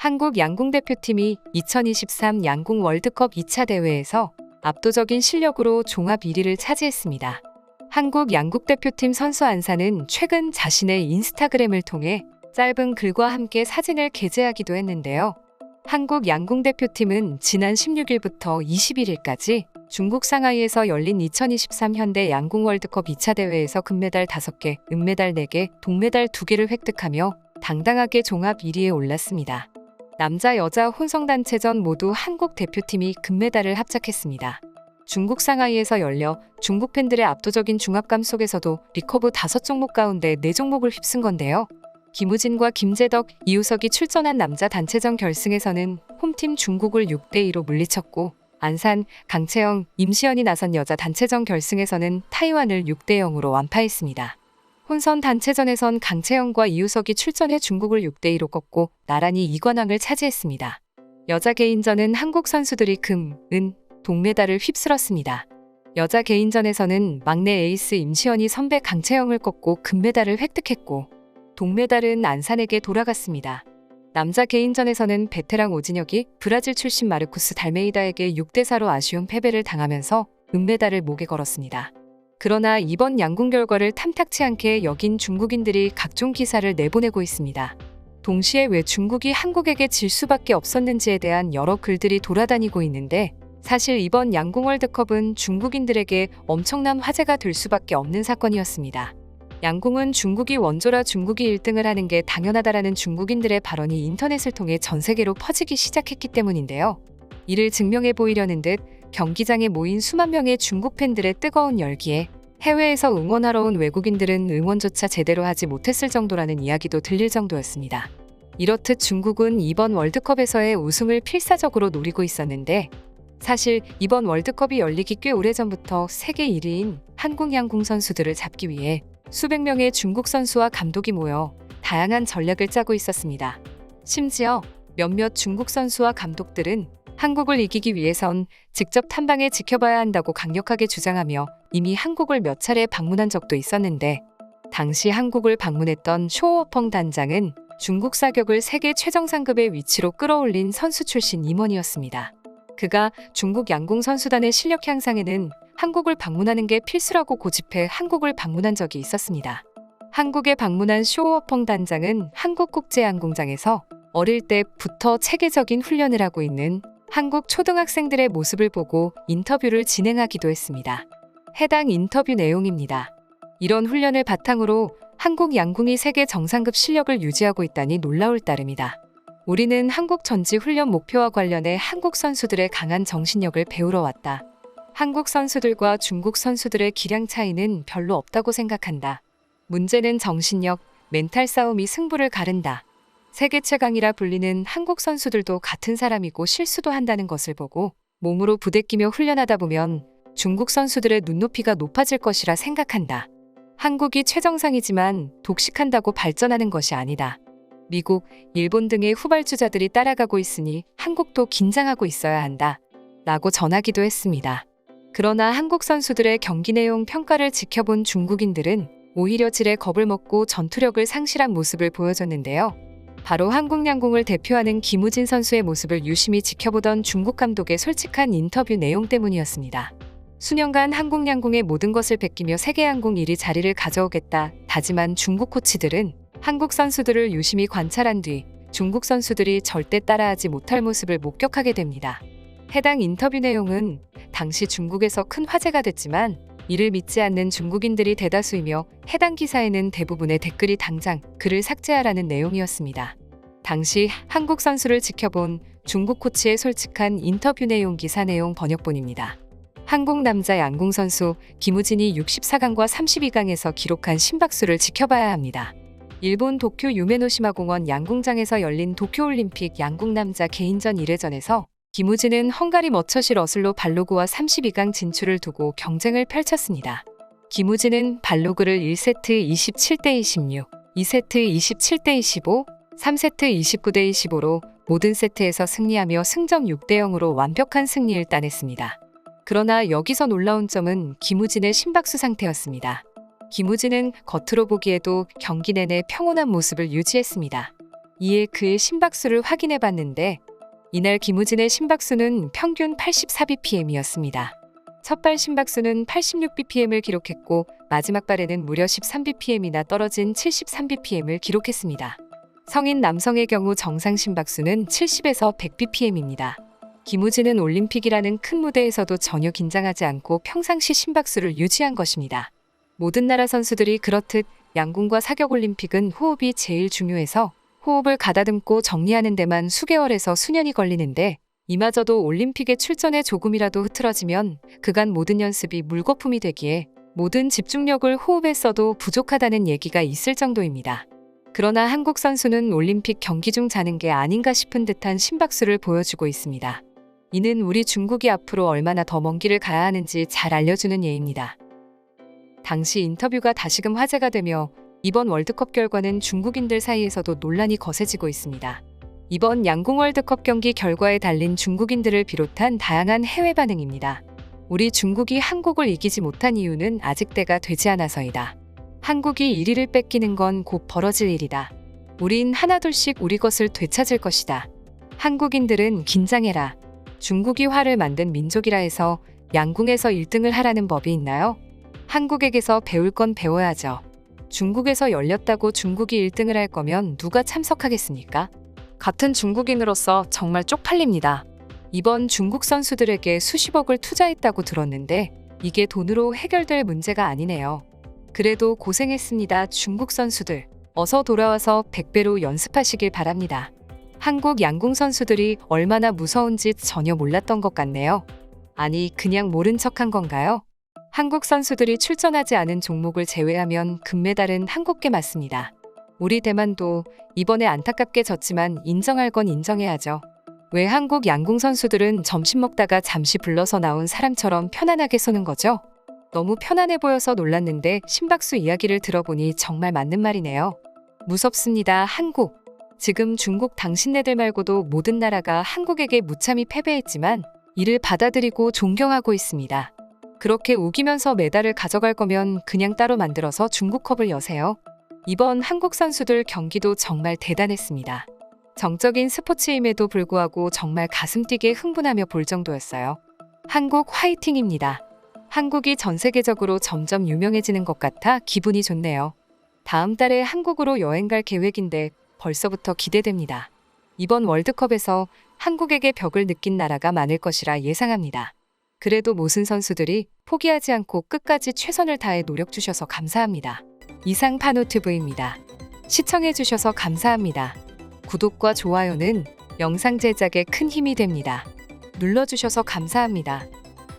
한국 양궁 대표팀이 2023 양궁 월드컵 2차 대회에서 압도적인 실력으로 종합 1위를 차지했습니다. 한국 양궁 대표팀 선수 안산은 최근 자신의 인스타그램을 통해 짧은 글과 함께 사진을 게재하기도 했는데요. 한국 양궁 대표팀은 지난 16일부터 21일까지 중국 상하이에서 열린 2023 현대 양궁 월드컵 2차 대회에서 금메달 5개, 은메달 4개, 동메달 2개를 획득하며 당당하게 종합 1위에 올랐습니다. 남자, 여자 혼성단체전 모두 한국 대표팀이 금메달을 합작했습니다. 중국 상하이에서 열려 중국 팬들의 압도적인 중압감 속에서도 리커브 5종목 가운데 4종목을 휩쓴 건데요. 김우진과 김재덕, 이우석이 출전한 남자 단체전 결승에서는 홈팀 중국을 6대2로 물리쳤고 안산, 강채영, 임시연이 나선 여자 단체전 결승에서는 타이완을 6대0으로 완파했습니다. 혼선 단체전에선 강채영과 이우석이 출전해 중국을 6대2로 꺾고 나란히 2관왕을 차지했습니다. 여자 개인전은 한국 선수들이 금, 은, 동메달을 휩쓸었습니다. 여자 개인전에서는 막내 에이스 임시연이 선배 강채영을 꺾고 금메달을 획득했고 동메달은 안산에게 돌아갔습니다. 남자 개인전에서는 베테랑 오진혁이 브라질 출신 마르쿠스 달메이다에게 6대4로 아쉬운 패배를 당하면서 은메달을 목에 걸었습니다. 그러나 이번 양궁 결과를 탐탁치 않게 여긴 중국인들이 각종 기사를 내보내고 있습니다. 동시에 왜 중국이 한국에게 질 수밖에 없었는지에 대한 여러 글들이 돌아다니고 있는데 사실 이번 양궁 월드컵은 중국인들에게 엄청난 화제가 될 수밖에 없는 사건이었습니다. 양궁은 중국이 원조라 중국이 1등을 하는 게 당연하다라는 중국인들의 발언이 인터넷을 통해 전 세계로 퍼지기 시작했기 때문인데요. 이를 증명해 보이려는 듯 경기장에 모인 수만 명의 중국 팬들의 뜨거운 열기에 해외에서 응원하러 온 외국인들은 응원조차 제대로 하지 못했을 정도라는 이야기도 들릴 정도였습니다. 이렇듯 중국은 이번 월드컵에서의 우승을 필사적으로 노리고 있었는데 사실 이번 월드컵이 열리기 꽤 오래전부터 세계 1위인 한국 양궁 선수들을 잡기 위해 수백 명의 중국 선수와 감독이 모여 다양한 전략을 짜고 있었습니다. 심지어 몇몇 중국 선수와 감독들은 한국을 이기기 위해선 직접 탐방해 지켜봐야 한다고 강력하게 주장하며 이미 한국을 몇 차례 방문한 적도 있었는데 당시 한국을 방문했던 쇼워펑 단장은 중국 사격을 세계 최정상급의 위치로 끌어올린 선수 출신 임원이었습니다. 그가 중국 양궁 선수단의 실력 향상에는 한국을 방문하는 게 필수라고 고집해 한국을 방문한 적이 있었습니다. 한국에 방문한 쇼워펑 단장은 한국국제양궁장에서 어릴 때부터 체계적인 훈련을 하고 있는 한국 초등학생들의 모습을 보고 인터뷰를 진행하기도 했습니다. 해당 인터뷰 내용입니다. 이런 훈련을 바탕으로 한국 양궁이 세계 정상급 실력을 유지하고 있다니 놀라울 따름이다. 우리는 한국 전지 훈련 목표와 관련해 한국 선수들의 강한 정신력을 배우러 왔다. 한국 선수들과 중국 선수들의 기량 차이는 별로 없다고 생각한다. 문제는 정신력, 멘탈 싸움이 승부를 가른다. 세계 최강이라 불리는 한국 선수들도 같은 사람이고 실수도 한다는 것을 보고 몸으로 부대끼며 훈련하다 보면 중국 선수들의 눈높이가 높아질 것이라 생각한다. 한국이 최정상이지만 독식한다고 발전하는 것이 아니다. 미국, 일본 등의 후발주자들이 따라가고 있으니 한국도 긴장하고 있어야 한다. 라고 전하기도 했습니다. 그러나 한국 선수들의 경기 내용 평가를 지켜본 중국인들은 오히려 질에 겁을 먹고 전투력을 상실한 모습을 보여줬는데요. 바로 한국 양궁을 대표하는 김우진 선수의 모습을 유심히 지켜보던 중국 감독의 솔직한 인터뷰 내용 때문이었습니다. 수년간 한국 양궁의 모든 것을 베끼며 세계 양궁 1위 자리를 가져오겠다 다짐한 중국 코치들은 한국 선수들을 유심히 관찰한 뒤 중국 선수들이 절대 따라하지 못할 모습을 목격하게 됩니다. 해당 인터뷰 내용은 당시 중국에서 큰 화제가 됐지만 이를 믿지 않는 중국인들이 대다수이며 해당 기사에는 대부분의 댓글이 당장 글을 삭제하라는 내용이었습니다. 당시 한국 선수를 지켜본 중국 코치의 솔직한 인터뷰 내용 기사 내용 번역본입니다. 한국 남자 양궁 선수 김우진이 64강과 32강에서 기록한 심박수를 지켜봐야 합니다. 일본 도쿄 유메노시마 공원 양궁장에서 열린 도쿄올림픽 양궁 남자 개인전 1회전에서 김우진은 헝가리 머처시 러슬로 발로그와 32강 진출을 두고 경쟁을 펼쳤습니다. 김우진은 발로그를 1세트 27대 26, 2세트 27대 25, 3세트 29대 25로 모든 세트에서 승리하며 승점 6대 0으로 완벽한 승리를 따냈습니다. 그러나 여기서 놀라운 점은 김우진의 심박수 상태였습니다. 김우진은 겉으로 보기에도 경기 내내 평온한 모습을 유지했습니다. 이에 그의 심박수를 확인해 봤는데 이날 김우진의 심박수는 평균 84bpm이었습니다. 첫 발 심박수는 86bpm을 기록했고 마지막 발에는 무려 13bpm이나 떨어진 73bpm을 기록했습니다. 성인 남성의 경우 정상 심박수는 70에서 100bpm입니다. 김우진은 올림픽이라는 큰 무대에서도 전혀 긴장하지 않고 평상시 심박수를 유지한 것입니다. 모든 나라 선수들이 그렇듯 양궁과 사격올림픽은 호흡이 제일 중요해서 호흡을 가다듬고 정리하는 데만 수개월에서 수년이 걸리는데 이마저도 올림픽에 출전해 조금이라도 흐트러지면 그간 모든 연습이 물거품이 되기에 모든 집중력을 호흡에 써도 부족하다는 얘기가 있을 정도입니다. 그러나 한국 선수는 올림픽 경기 중 자는 게 아닌가 싶은 듯한 심박수를 보여주고 있습니다. 이는 우리 중국이 앞으로 얼마나 더 먼 길을 가야 하는지 잘 알려주는 예입니다. 당시 인터뷰가 다시금 화제가 되며 이번 월드컵 결과는 중국인들 사이에서도 논란이 거세지고 있습니다. 이번 양궁 월드컵 경기 결과에 달린 중국인들을 비롯한 다양한 해외 반응입니다. 우리 중국이 한국을 이기지 못한 이유는 아직 때가 되지 않아서이다. 한국이 1위를 뺏기는 건 곧 벌어질 일이다. 우린 하나둘씩 우리 것을 되찾을 것이다. 한국인들은 긴장해라. 중국이 화를 만든 민족이라 해서 양궁에서 1등을 하라는 법이 있나요? 한국에게서 배울 건 배워야죠. 중국에서 열렸다고 중국이 1등을 할 거면 누가 참석하겠습니까? 같은 중국인으로서 정말 쪽팔립니다. 이번 중국 선수들에게 수십억을 투자했다고 들었는데 이게 돈으로 해결될 문제가 아니네요. 그래도 고생했습니다. 중국 선수들. 어서 돌아와서 100배로 연습하시길 바랍니다. 한국 양궁 선수들이 얼마나 무서운지 전혀 몰랐던 것 같네요. 아니, 그냥 모른 척한 건가요? 한국 선수들이 출전하지 않은 종목을 제외하면 금메달은 한국께 맞습니다. 우리 대만도 이번에 안타깝게 졌지만 인정할 건 인정해야죠. 왜 한국 양궁 선수들은 점심 먹다가 잠시 불러서 나온 사람처럼 편안하게 쏘는 거죠? 너무 편안해 보여서 놀랐는데 심박수 이야기를 들어보니 정말 맞는 말이네요. 무섭습니다, 한국. 지금 중국 당신네들 말고도 모든 나라가 한국에게 무참히 패배했지만 이를 받아들이고 존경하고 있습니다. 그렇게 우기면서 메달을 가져갈 거면 그냥 따로 만들어서 중국컵을 여세요. 이번 한국 선수들 경기도 정말 대단했습니다. 정적인 스포츠임에도 불구하고 정말 가슴 뛰게 흥분하며 볼 정도였어요. 한국 화이팅입니다. 한국이 전 세계적으로 점점 유명해지는 것 같아 기분이 좋네요. 다음 달에 한국으로 여행 갈 계획인데 벌써부터 기대됩니다. 이번 월드컵에서 한국에게 벽을 느낀 나라가 많을 것이라 예상합니다. 그래도 모든 선수들이 포기하지 않고 끝까지 최선을 다해 노력 주셔서 감사합니다. 이상 파노TV입니다. 시청해주셔서 감사합니다. 구독과 좋아요는 영상 제작에 큰 힘이 됩니다. 눌러주셔서 감사합니다.